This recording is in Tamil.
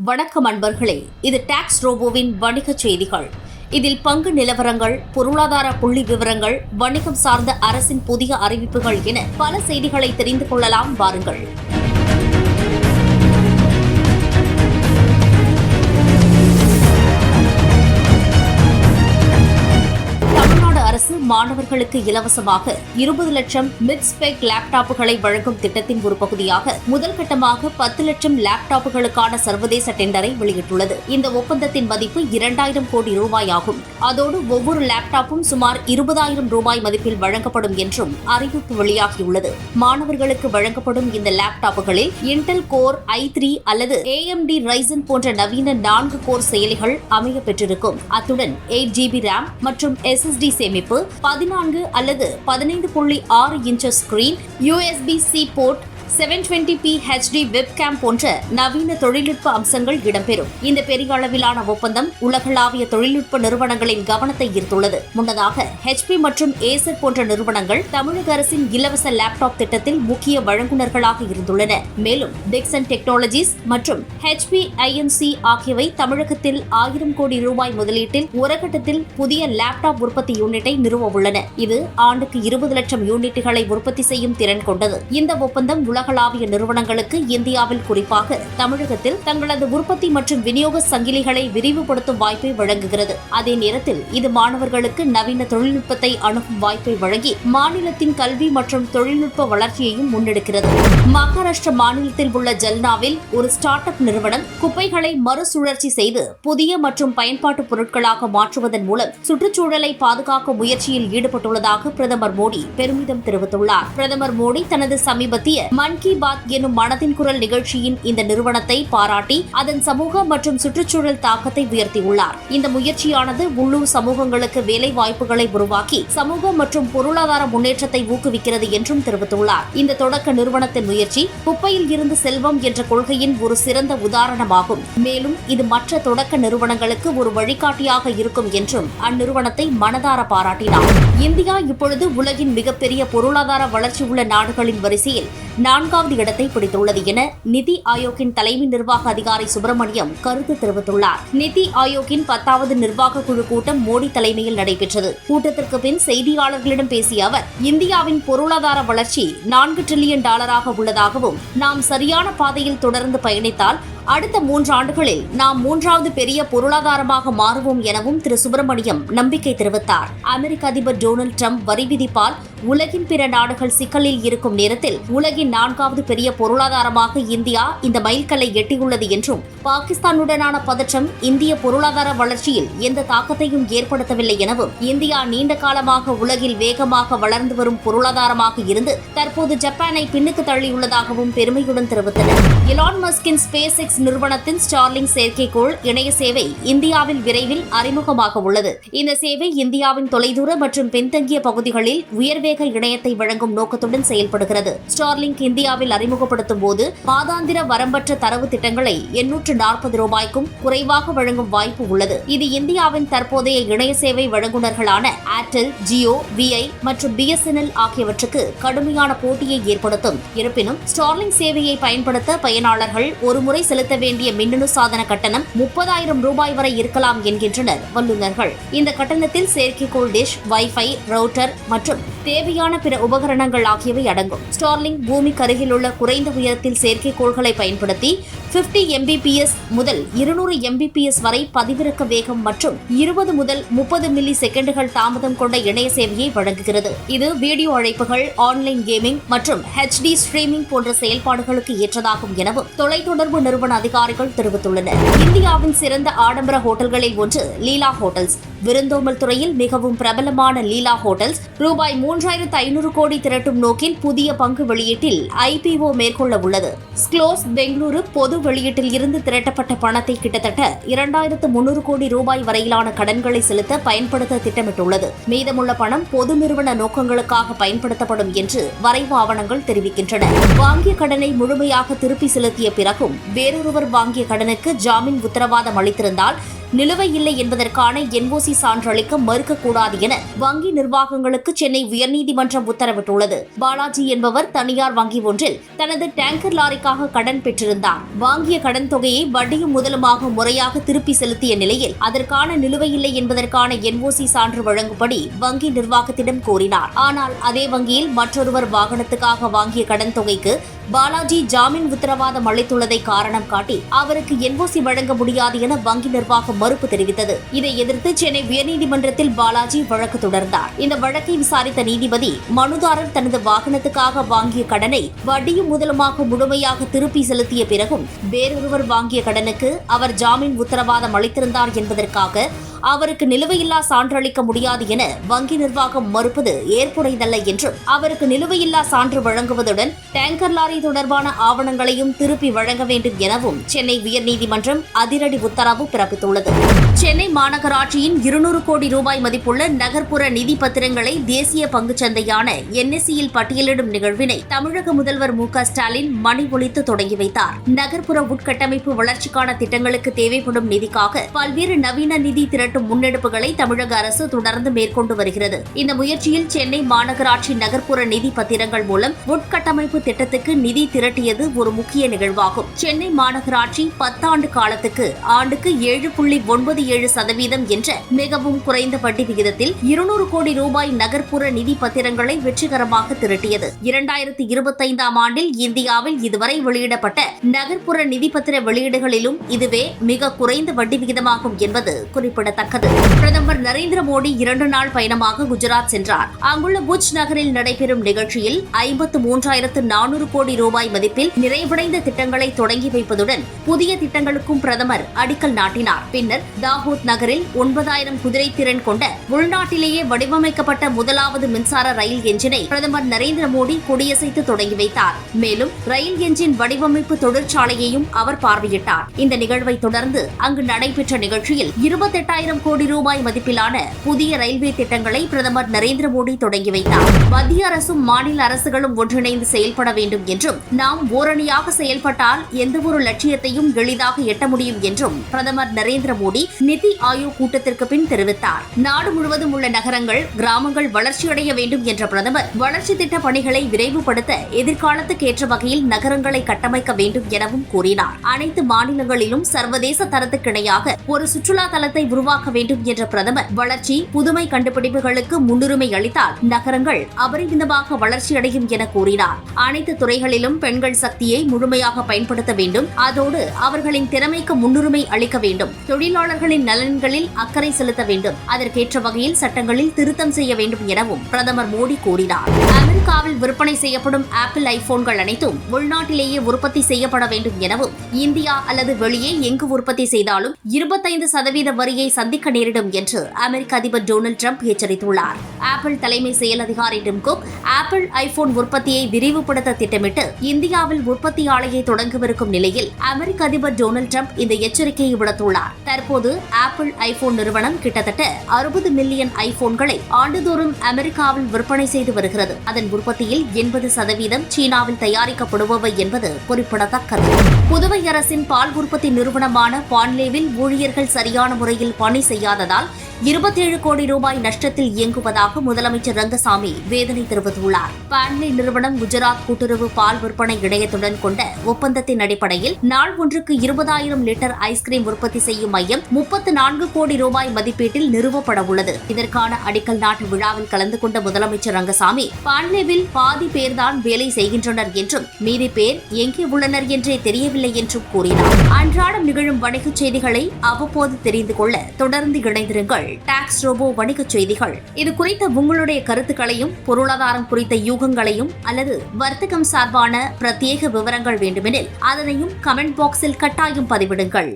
வணக்கம் அன்பர்களே, இது டாக்ஸ்ரோபோவின் வணிகச் செய்திகள். இதில் பங்கு நிலவரங்கள், பொருளாதார புள்ளி விவரங்கள், வணிகம் சார்ந்த அரசின் புதிய அறிவிப்புகள் என பல செய்திகளை தெரிந்து கொள்ளலாம். வாருங்கள். அரசு மாணவர்களுக்கு இலவசமாக 20 லட்சம் மிட் ஸ்பெக் லேப்டாப்புகளை வழங்கும் திட்டத்தின் ஒரு பகுதியாக முதல் கட்டமாக 10 லட்சம் லேப்டாப்புகளுக்கான சர்வதேச டெண்டரை வெளியிட்டுள்ளது. இந்த ஒப்பந்தத்தின் மதிப்பு 2000 கோடி ரூபாய் ஆகும். அதோடு ஒவ்வொரு லேப்டாப்பும் சுமார் 20,000 ரூபாய் மதிப்பில் வழங்கப்படும் என்றும் அறிவிப்பு வெளியாகியுள்ளது. மாணவர்களுக்கு வழங்கப்படும் இந்த லேப்டாப்புகளில் இன்டெல் கோர் i3 அல்லது AMD Ryzen போன்ற நவீன 4 கோர் செயலிகள் அமைய பெற்றிருக்கும். அத்துடன் 8GB RAM மற்றும் SSD சேமிப்பு, 14 அல்லது 15.6 inches screen, USB-C port, 720p HD webcam போன்ற நவீன தொழில்நுட்ப அம்சங்கள் இடம்பெறும். இந்த பெரிய அளவிலான ஒப்பந்தம் உலகளாவிய தொழில்நுட்ப நிறுவனங்களின் கவனத்தை ஈர்த்துள்ளது. முன்னதாக HP மற்றும் Acer போன்ற நிறுவனங்கள் தமிழக அரசின் இலவச லேப்டாப் திட்டத்தில் முக்கிய வழங்குநர்களாக இருந்துள்ளன. மேலும் டிக்சன் டெக்னாலஜிஸ் மற்றும் HP Inc ஆகியவை தமிழகத்தில் 1000 கோடி ரூபாய் முதலீட்டில் ஒரு கட்டத்தில் புதிய லேப்டாப் உற்பத்தி யூனிட்டை நிறுவ உள்ளன. இது ஆண்டுக்கு 20 லட்சம் யூனிட்டுகளை உற்பத்தி செய்யும் திறன் கொண்டது. இந்த ஒப்பந்தம் உலகளாவிய நிறுவனங்களுக்கு இந்தியாவில், குறிப்பாக தமிழகத்தில் தங்களது உற்பத்தி மற்றும் விநியோக சங்கிலிகளை விரிவுபடுத்தும் வாய்ப்பை வழங்குகிறது. அதே நேரத்தில் இது மாணவர்களுக்கு நவீன தொழில்நுட்பத்தை அணுகும் வாய்ப்பை வழங்கி மாநிலத்தின் கல்வி மற்றும் தொழில்நுட்ப வளர்ச்சியையும் முன்னெடுக்கிறது. மகாராஷ்டிர மாநிலத்தில் உள்ள ஜல்னாவில் ஒரு ஸ்டார்ட் அப் நிறுவனம் குப்பைகளை மறுசுழற்சி செய்து புதிய மற்றும் பயன்பாட்டு பொருட்களாக மாற்றுவதன் மூலம் சுற்றுச்சூழலை பாதுகாக்கும் முயற்சியில் ஈடுபட்டுள்ளதாக பிரதமர் மோடி பெருமிதம் தெரிவித்துள்ளார். பிரதமர் மோடி தனது சமீபத்திய மன் கி பாத் எனும் மனதின் குரல் நிகழ்ச்சியின் இந்த நிறுவனத்தை பாராட்டி அதன் சமூக மற்றும் சுற்றுச்சூழல் தாக்கத்தை உயர்த்தியுள்ளார். இந்த முயற்சியானது உள்ளூர் சமூகங்களுக்கு வேலை வாய்ப்புகளை உருவாக்கி சமூக மற்றும் பொருளாதார முன்னேற்றத்தை ஊக்குவிக்கிறது என்றும் தெரிவித்துள்ளார். இந்த தொடக்க நிறுவனத்தின் முயற்சி குப்பையில் இருந்து செல்வம் என்ற கொள்கையின் ஒரு சிறந்த உதாரணமாகும். மேலும் இது மற்ற தொடக்க நிறுவனங்களுக்கு ஒரு வழிகாட்டியாக இருக்கும் என்றும் அந்நிறுவனத்தை மனதார பாராட்டினார். இந்தியா இப்பொழுது உலகின் மிகப்பெரிய பொருளாதார வளர்ச்சி உள்ள நாடுகளின் வரிசையில் 4வது இடத்தை பிடித்துள்ளது என நிதி ஆயோக்கின் தலைமை நிர்வாக அதிகாரி சுப்பிரமணியம் கருத்து தெரிவித்துள்ளார். நிதி ஆயோக்கின் 10வது நிர்வாக குழு கூட்டம் மோடி தலைமையில் நடைபெற்றது. கூட்டத்திற்கு பின் செய்தியாளர்களிடம் பேசிய அவர், இந்தியாவின் பொருளாதார வளர்ச்சி $4 டிரில்லியன் உள்ளதாகவும் நாம் சரியான பாதையில் தொடர்ந்து பயணித்தால் அடுத்த 3 ஆண்டுகளில் நாம் 3வது பெரிய பொருளாதாரமாக மாறுவோம் எனவும் திரு சுப்பிரமணியம் நம்பிக்கை தெரிவித்தார். அமெரிக்க அதிபர் டொனால்டு டிரம்ப் வரி விதிப்பால் உலகின் பிற நாடுகள் சிக்கலில் இருக்கும் நேரத்தில் உலகின் 4வது பெரிய பொருளாதாரமாக இந்தியா இந்த மைல்கல்லை எட்டியுள்ளது என்றும், பாகிஸ்தானுடனான பதற்றம் இந்திய பொருளாதார வளர்ச்சியில் எந்த தாக்கத்தையும் ஏற்படுத்தவில்லை எனவும், இந்தியா நீண்ட காலமாக உலகில் வேகமாக வளர்ந்து வரும் பொருளாதாரமாக இருந்து தற்போது ஜப்பானை பின்னுக்கு தள்ளியுள்ளதாகவும் பெருமையுடன் தெரிவித்தனர். எலான் மஸ்கின் ஸ்பேஸ் எக்ஸ் நிறுவனத்தின் ஸ்டார்லிங் செயற்கைக்கோள் இணைய சேவை இந்தியாவில் விரைவில் அறிமுகமாக உள்ளது. இந்த சேவை இந்தியாவின் தொலைதூர மற்றும் பின்தங்கிய பகுதிகளில் உயர்வேக இணையத்தை வழங்கும் நோக்கத்துடன் செயல்படுகிறது. ஸ்டார்லிங்க் இந்தியாவில் அறிமுகப்படுத்தும் போது மாதாந்திர வரம்பற்ற தரவு திட்டங்களை 840 ரூபாய்க்கும் குறைவாக வழங்கும் வாய்ப்பு உள்ளது. இது இந்தியாவின் தற்போதைய இணைய சேவை வழங்குநர்களான ஏர்டெல், ஜியோ, VI மற்றும் BSNL ஆகியவற்றுக்கு கடுமையான போட்டியை ஏற்படுத்தும். இருப்பினும் ஸ்டார்லிங்க் சேவையை பயன்படுத்த பயனாளர்கள் ஒருமுறை செலுத்த வேண்டிய மின்னணு சாதன கட்டணம் 30,000 ரூபாய் வரை இருக்கலாம் என்கின்றனர் வல்லுநர்கள். இந்த கட்டணத்தில் செயற்கைக்கோள் டிஷ், வைஃபை, ரவுட்டர் மற்றும் தேவையான பிற உபகரணங்கள் ஆகியவை அடங்கும். ஸ்டார்லிங்க் பூமிக்கு அருகில் உள்ள குறைந்த உயரத்தில் செயற்கைக்கோள்களை பயன்படுத்தி 50 Mbps முதல் 200 Mbps வரை பதிவிறக்க வேகம் மற்றும் 20 முதல் 30 மில்லி செகண்டுகள் தாமதம் கொண்ட இணைய சேவையை வழங்குகிறது. இது வீடியோ அழைப்புகள், ஆன்லைன் கேமிங் மற்றும் HD ஸ்ட்ரீமிங் போன்ற செயல்பாடுகளுக்கு ஏற்றதாகும் எனவும் தொலைத்தொடர்பு நிறுவன அதிகாரிகள் தெரிவித்துள்ளனர். இந்தியாவின் சிறந்த ஆடம்பர ஹோட்டல்களில் ஒன்று லீலா ஹோட்டல்ஸ். விருந்தோம்பல் துறையில் மிகவும் பிரபலமான லீலா ஹோட்டல்ஸ் ரூபாய் 3,500 கோடி திரட்டும் நோக்கில் புதிய பங்கு வெளியீட்டில் IPO மேற்கொள்ள உள்ளது. க்ளோஸ் பெங்களூரு பொது வெளியீட்டில் இருந்து திரட்டப்பட்ட பணத்தை கிட்டத்தட்ட 2,300 கோடி ரூபாய் வரையிலான கடன்களை செலுத்த பயன்படுத்த திட்டமிட்டுள்ளது. மீதமுள்ள பணம் பொது நிறுவன நோக்கங்களுக்காக பயன்படுத்தப்படும் என்று வரைவு ஆவணங்கள் தெரிவிக்கின்றன. வாங்கிய கடனை முழுமையாக திருப்பி செலுத்திய பிறகும் வேறொருவர் வாங்கிய கடனுக்கு ஜாமீன் உத்தரவாதம் அளித்திருந்தால் நிலுவை இல்லை என்பதற்கான என்ஓசி சான்றளிக்க மறுக்கக்கூடாது என வங்கி நிர்வாகங்களுக்கு சென்னை உயர்நீதிமன்றம் உத்தரவிட்டுள்ளது. பாலாஜி என்பவர் தனியார் வங்கி ஒன்றில் தனது டேங்கர் லாரிக்காக கடன் பெற்றிருந்தார். வாங்கிய கடன் தொகையை வட்டியும் முதலுமாக முறையாக திருப்பி செலுத்திய நிலையில் அதற்கான நிலுவை இல்லை என்பதற்கான என்ஓசி சான்று வழங்கும்படி வங்கி நிர்வாகத்திடம் கோரினார். ஆனால் அதே வங்கியில் மற்றொருவர் வாகனத்துக்காக வாங்கிய கடன் தொகைக்கு பாலாஜி ஜாமீன் உத்தரவாதம் அளித்துள்ளதை காரணம் காட்டி அவருக்கு என்ஓசி வழங்க முடியாது என வங்கி நிர்வாகம் மறுப்பு தெரிவித்தது. இதை எதிர்த்து சென்னை உயர்நீதிமன்றத்தில் பாலாஜி வழக்கு தொடர்ந்தார். இந்த வழக்கை விசாரித்த நீதிபதி மனுதாரர் தனது வாகனத்துக்காக வாங்கிய கடனை வட்டியும் முதலுமாக முழுமையாக திருப்பி செலுத்திய பிறகும் வேறொருவர் வாங்கிய கடனுக்கு அவர் ஜாமீன் உத்தரவாதம் அளித்திருந்தார் என்பதற்காக அவருக்கு நிலுவையில்லா சான்றளிக்க முடியாது என வங்கி நிர்வாகம் மறுப்பது ஏற்புடையதல்ல என்றும் அவருக்கு நிலுவையில்லா சான்று வழங்குவதுடன் டேங்கர் லாரி தொடர்பான ஆவணங்களையும் திருப்பி வழங்க வேண்டும் எனவும் சென்னை உயர்நீதிமன்றம் அதிரடி உத்தரவு பிறப்பித்துள்ளது. சென்னை மாநகராட்சியின் 200 கோடி ரூபாய் மதிப்புள்ள நகர்ப்புற நிதி பத்திரங்களை தேசிய பங்குச்சந்தையான NSE-யில் பட்டியலிடும் நிகழ்வினை தமிழக முதல்வர் மு.க.ஸ்டாலின் மணி ஒலித்து தொடங்கி வைத்தார். நகர்ப்புற உட்கட்டமைப்பு வளர்ச்சிக்கான திட்டங்களுக்கு தேவைப்படும் நிதிக்காக பல்வேறு நவீன நிதி திரட்டும் முன்னெடுப்புகளை தமிழக அரசு தொடர்ந்து மேற்கொண்டு வருகிறது. இந்த முயற்சியில் சென்னை மாநகராட்சி நகர்ப்புற நிதி பத்திரங்கள் மூலம் உட்கட்டமைப்பு திட்டத்துக்கு நிதி திரட்டியது ஒரு முக்கிய நிகழ்வாகும். சென்னை மாநகராட்சி 10 ஆண்டு காலத்துக்கு ஆண்டுக்கு 7.97% என்ற மிகவும் குறைந்த வட்டி விகிதத்தில் 200 கோடி ரூபாய் நகர்ப்புற நிதி பத்திரங்களை வெற்றிகரமாக திரட்டியது. 2025ஆம் ஆண்டில் இந்தியாவில் இதுவரை வெளியிடப்பட்ட நகர்ப்புற நிதி பத்திர வெளியீடுகளிலும் இதுவே மிக குறைந்த வட்டி விகிதமாகும் என்பது குறிப்பிடத்தக்கது. பிரதமர் நரேந்திர மோடி 2 நாள் பயணமாக குஜராத் சென்றார். அங்குள்ள புஜ் நகரில் நடைபெறும் நிகழ்ச்சியில் 53,400 கோடி ரூபாய் மதிப்பில் நிறைவடைந்த திட்டங்களை தொடங்கி வைப்பதுடன் புதிய திட்டங்களுக்கும் பிரதமர் அடிக்கல் நாட்டினார். பின்னர் தாஹோத் நகரில் 9,000 குதிரை திறன் கொண்ட உள்நாட்டிலேயே வடிவமைக்கப்பட்ட முதலாவது மின்சார ரயில் எஞ்சினை பிரதமர் நரேந்திர மோடி கொடியசைத்து தொடங்கி வைத்தார். மேலும் ரயில் எஞ்சின் வடிவமைப்பு தொழிற்சாலையையும் அவர் பார்வையிட்டார். இந்த நிகழ்வை தொடர்ந்து அங்கு நடைபெற்ற நிகழ்ச்சியில் 28,000 கோடி ரூபாய் மதிப்பிலான புதிய ரயில்வே திட்டங்களை பிரதமர் நரேந்திர மோடி தொடங்கி வைத்தார். மத்திய அரசும் மாநில அரசுகளும் ஒன்றிணைந்து செயல்பட வேண்டும் என்றும் நாம் ஓரணியாக செயல்பட்டால் எந்தவொரு லட்சியத்தையும் எளிதாக எட்ட முடியும் என்றும் பிரதமர் நரேந்திர மோடி நிதி ஆயோக் கூட்டத்திற்கு பின் தெரிவித்தார். நாடு முழுவதும் உள்ள நகரங்கள் கிராமங்கள் வளர்ச்சியடைய வேண்டும் என்ற பிரதமர் வளர்ச்சி திட்ட பணிகளை விரைவுபடுத்த எதிர்காலத்துக்கு ஏற்ற வகையில் நகரங்களை கட்டமைக்க வேண்டும் எனவும் கூறினார். அனைத்து மாநிலங்களிலும் சர்வதேச தரத்துக்கிணையாக ஒரு சுற்றுலா தலத்தை உருவாக்க வேண்டும் என்ற பிரதமர் வளர்ச்சி புதுமை கண்டுபிடிப்புகளுக்கு முன்னுரிமை அளித்தால் நகரங்கள் அபரிமிதமாக வளர்ச்சியடையும் என கூறினார். அனைத்து துறைகளிலும் பெண்கள் சக்தியை முழுமையாக பயன்படுத்த வேண்டும். அதோடு அவர்களின் திறமைக்கு முன்னுரிமை அளிக்க வேண்டும். தொழிலாளர்களின் நலன்களில் அக்கறை செலுத்த வேண்டும். அதற்கேற்ற வகையில் சட்டங்களில் திருத்தம் செய்ய வேண்டும் எனவும் பிரதமர் மோடி கூறினார். அமெரிக்காவில் விற்பனை செய்யப்படும் ஆப்பிள் ஐபோன்கள் அனைத்தும் உள்நாட்டிலேயே உற்பத்தி செய்யப்பட வேண்டும் எனவும் இந்தியா அல்லது வெளியே எங்கு உற்பத்தி செய்தாலும் 25% வரியை சந்திக்க நேரிடும் என்று அமெரிக்க அதிபர் டொனால்டு டிரம்ப் எச்சரித்துள்ளார். ஆப்பிள் தலைமை செயல் அதிகாரி டிம் குக் ஆப்பிள் ஐபோன் உற்பத்தியை விரிவுபடுத்த திட்டமிட்டு இந்தியாவில் உற்பத்தி ஆலையை தொடங்கவிருக்கும் நிலையில் அமெரிக்க அதிபர் டொனால்டு டிரம்ப் இந்த எச்சரிக்கையை விடுத்துள்ளார். தற்போது ஆப்பிள் ஐபோன் நிறுவனம் கிட்டத்தட்ட 60 மில்லியன் ஐபோன்களை ஆண்டுதோறும் அமெரிக்காவில் விற்பனை செய்து வருகிறது. அதன் உற்பத்தியில் 80% சீனாவில் தயாரிக்கப்படுபவை என்பது குறிப்பிடத்தக்கது. புதுவை அரசின் பால் உற்பத்தி நிறுவனமான பான்லேவில் ஊழியர்கள் சரியான முறையில் பணி செய்யாததால் 27 கோடி ரூபாய் நஷ்டத்தில் இயங்குவதாக முதலமைச்சர் ரங்கசாமி வேதனை தெரிவித்துள்ளார். பான்லே நிறுவனம் குஜராத் கூட்டுறவு பால் விற்பனை இணையத்துடன் கொண்ட ஒப்பந்தத்தின் அடிப்படையில் நாள் ஒன்றுக்கு 20,000 லிட்டர் ஐஸ்கிரீம் உற்பத்தி செய்யும் மையம் 34 கோடி ரூபாய் மதிப்பீட்டில் நிறுவப்பட உள்ளது. இதற்கான அடிக்கல் நாட்டு விழாவில் கலந்து கொண்ட முதலமைச்சர் ரங்கசாமி பான்லேவில் பாதி பேர்தான் வேலை செய்கின்றனர் என்றும் மீதி பேர் எங்கே உள்ளனர் என்றே தெரியவில்லை என்றும் கூறினார். அன்றாடம் நிகழும் வணிகச் செய்திகளை அவ்வப்போது தெரிந்து கொள்ள தொடர்ந்து இணைந்திருங்கள். TAXROBO வணிகச் செய்திகள். இது குறித்த உங்களுடைய கருத்துக்களையும் பொருளாதாரம் குறித்த யூகங்களையும் அல்லது வர்த்தகம் சார்பான பிரத்யேக விவரங்கள் வேண்டுமெனில் அதனையும் கமெண்ட் பாக்ஸில் கட்டாயம் பதிவிடுங்கள்.